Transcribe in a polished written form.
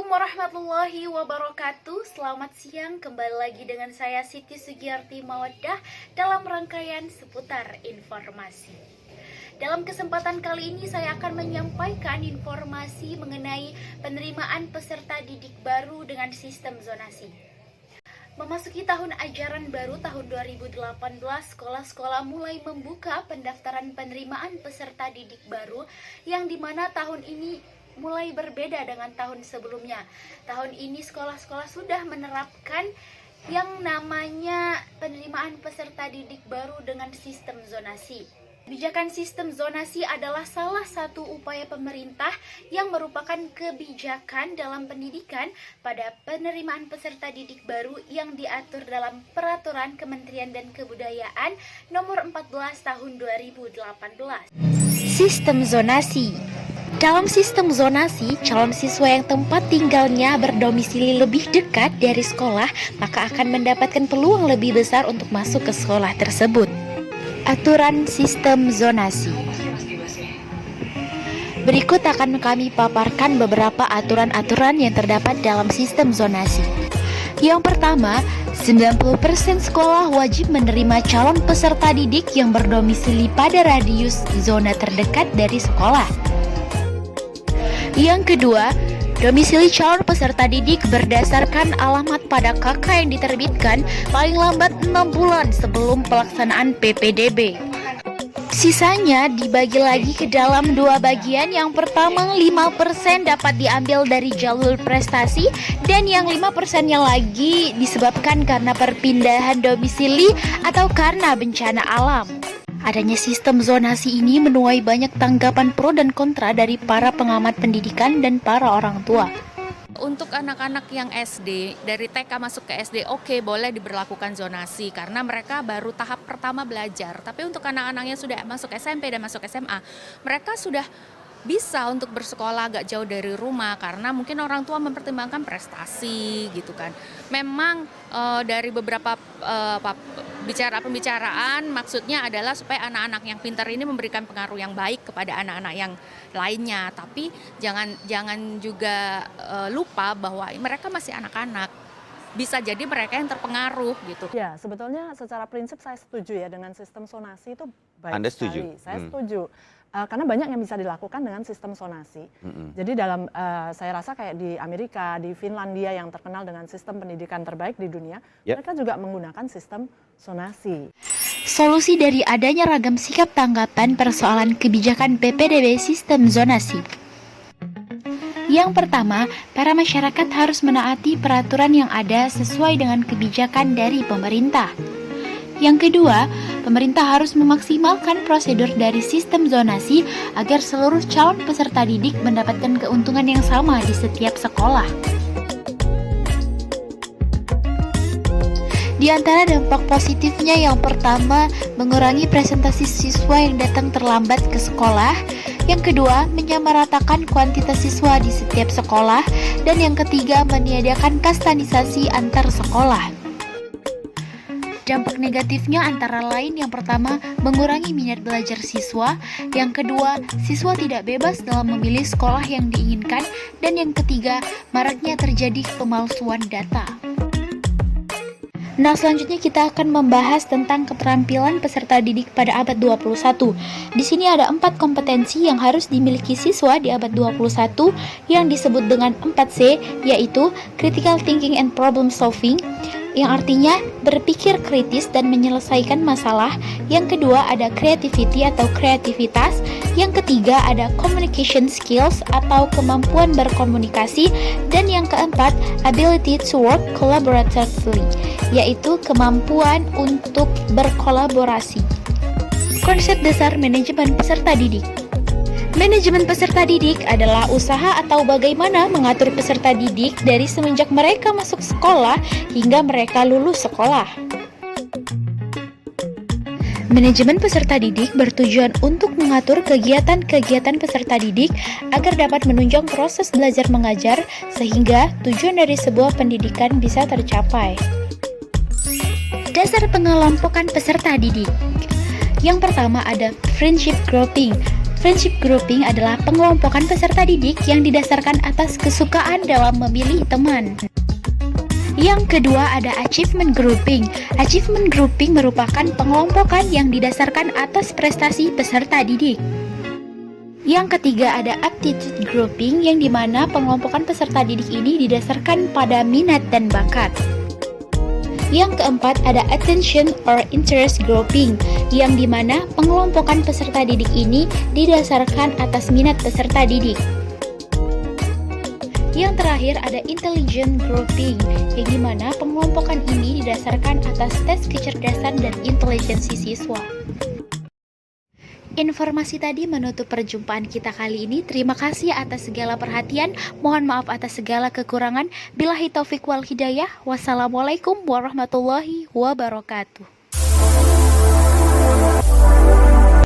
Assalamualaikum warahmatullahi wabarakatuh. Selamat siang, kembali lagi dengan saya Siti Sugiyarti Mawaddah dalam rangkaian seputar informasi. Dalam kesempatan kali ini saya akan menyampaikan informasi mengenai penerimaan peserta didik baru dengan sistem zonasi. Memasuki tahun ajaran baru tahun 2018, sekolah-sekolah mulai membuka pendaftaran penerimaan peserta didik baru yang dimana tahun ini mulai berbeda dengan tahun sebelumnya. Tahun ini sekolah-sekolah sudah menerapkan yang namanya penerimaan peserta didik baru dengan sistem zonasi. Kebijakan sistem zonasi adalah salah satu upaya pemerintah yang merupakan kebijakan dalam pendidikan pada penerimaan peserta didik baru yang diatur dalam Peraturan Kementerian dan Kebudayaan Nomor 14 Tahun 2018. Sistem zonasi. Dalam sistem zonasi, calon siswa yang tempat tinggalnya berdomisili lebih dekat dari sekolah maka akan mendapatkan peluang lebih besar untuk masuk ke sekolah tersebut. Aturan sistem zonasi. Berikut akan kami paparkan beberapa aturan-aturan yang terdapat dalam sistem zonasi. Yang pertama, 90% sekolah wajib menerima calon peserta didik yang berdomisili pada radius zona terdekat dari sekolah. Yang kedua, domisili calon peserta didik berdasarkan alamat pada KK yang diterbitkan paling lambat 6 bulan sebelum pelaksanaan PPDB. Sisanya dibagi lagi ke dalam dua bagian. Yang pertama, 5% dapat diambil dari jalur prestasi dan yang 5%-nya lagi disebabkan karena perpindahan domisili atau karena bencana alam. Adanya sistem zonasi ini menuai banyak tanggapan pro dan kontra dari para pengamat pendidikan dan para orang tua. Untuk anak-anak yang SD, dari TK masuk ke SD, oke, boleh diberlakukan zonasi karena mereka baru tahap pertama belajar. Tapi untuk anak-anak yang sudah masuk SMP dan masuk SMA, mereka sudah bisa untuk bersekolah agak jauh dari rumah karena mungkin orang tua mempertimbangkan prestasi gitu kan. Memang dari beberapa pembicaraan maksudnya adalah supaya anak-anak yang pintar ini memberikan pengaruh yang baik kepada anak-anak yang lainnya. Tapi jangan juga lupa bahwa mereka masih anak-anak. Bisa jadi mereka yang terpengaruh gitu. Ya, sebetulnya secara prinsip saya setuju ya dengan sistem zonasi itu baik Anda setuju? sekali. Saya setuju. Karena banyak yang bisa dilakukan dengan sistem zonasi. Jadi dalam saya rasa kayak di Amerika, di Finlandia yang terkenal dengan sistem pendidikan terbaik di dunia, mereka juga menggunakan sistem zonasi. Solusi dari adanya ragam sikap tanggapan persoalan kebijakan PPDB sistem zonasi. Yang pertama, para masyarakat harus menaati peraturan yang ada sesuai dengan kebijakan dari pemerintah. Yang kedua, pemerintah harus memaksimalkan prosedur dari sistem zonasi agar seluruh calon peserta didik mendapatkan keuntungan yang sama di setiap sekolah. Di antara dampak positifnya yang pertama, mengurangi presentasi siswa yang datang terlambat ke sekolah. Yang kedua, menyamaratakan kuantitas siswa di setiap sekolah. Dan yang ketiga, meniadakan kastanisasi antar sekolah. Dampak negatifnya antara lain yang pertama, mengurangi minat belajar siswa. Yang kedua, siswa tidak bebas dalam memilih sekolah yang diinginkan. Dan yang ketiga, maraknya terjadi pemalsuan data. Nah, selanjutnya kita akan membahas tentang keterampilan peserta didik pada abad 21. Di sini ada 4 kompetensi yang harus dimiliki siswa di abad 21 yang disebut dengan 4C, yaitu critical thinking and problem solving, yang artinya berpikir kritis dan menyelesaikan masalah. Yang kedua ada creativity atau kreativitas. Yang ketiga ada communication skills atau kemampuan berkomunikasi. Dan yang keempat ability to work collaboratively, yaitu kemampuan untuk berkolaborasi. Konsep dasar manajemen peserta didik. Manajemen peserta didik adalah usaha atau bagaimana mengatur peserta didik dari semenjak mereka masuk sekolah hingga mereka lulus sekolah. Manajemen peserta didik bertujuan untuk mengatur kegiatan-kegiatan peserta didik agar dapat menunjang proses belajar mengajar sehingga tujuan dari sebuah pendidikan bisa tercapai. Dasar pengelompokan peserta didik. Yang pertama ada friendship grouping. Friendship grouping adalah pengelompokan peserta didik yang didasarkan atas kesukaan dalam memilih teman. Yang kedua ada achievement grouping. Achievement grouping merupakan pengelompokan yang didasarkan atas prestasi peserta didik. Yang ketiga ada aptitude grouping yang dimana pengelompokan peserta didik ini didasarkan pada minat dan bakat. Yang keempat ada attention or interest grouping yang dimana pengelompokan peserta didik ini didasarkan atas minat peserta didik. Yang terakhir ada intelligent grouping yang dimana pengelompokan ini didasarkan atas tes kecerdasan dan intelijensi siswa. Informasi tadi menutup perjumpaan kita kali ini. Terima kasih atas segala perhatian. Mohon maaf atas segala kekurangan. Billahi taufik wal hidayah. Wassalamualaikum warahmatullahi wabarakatuh.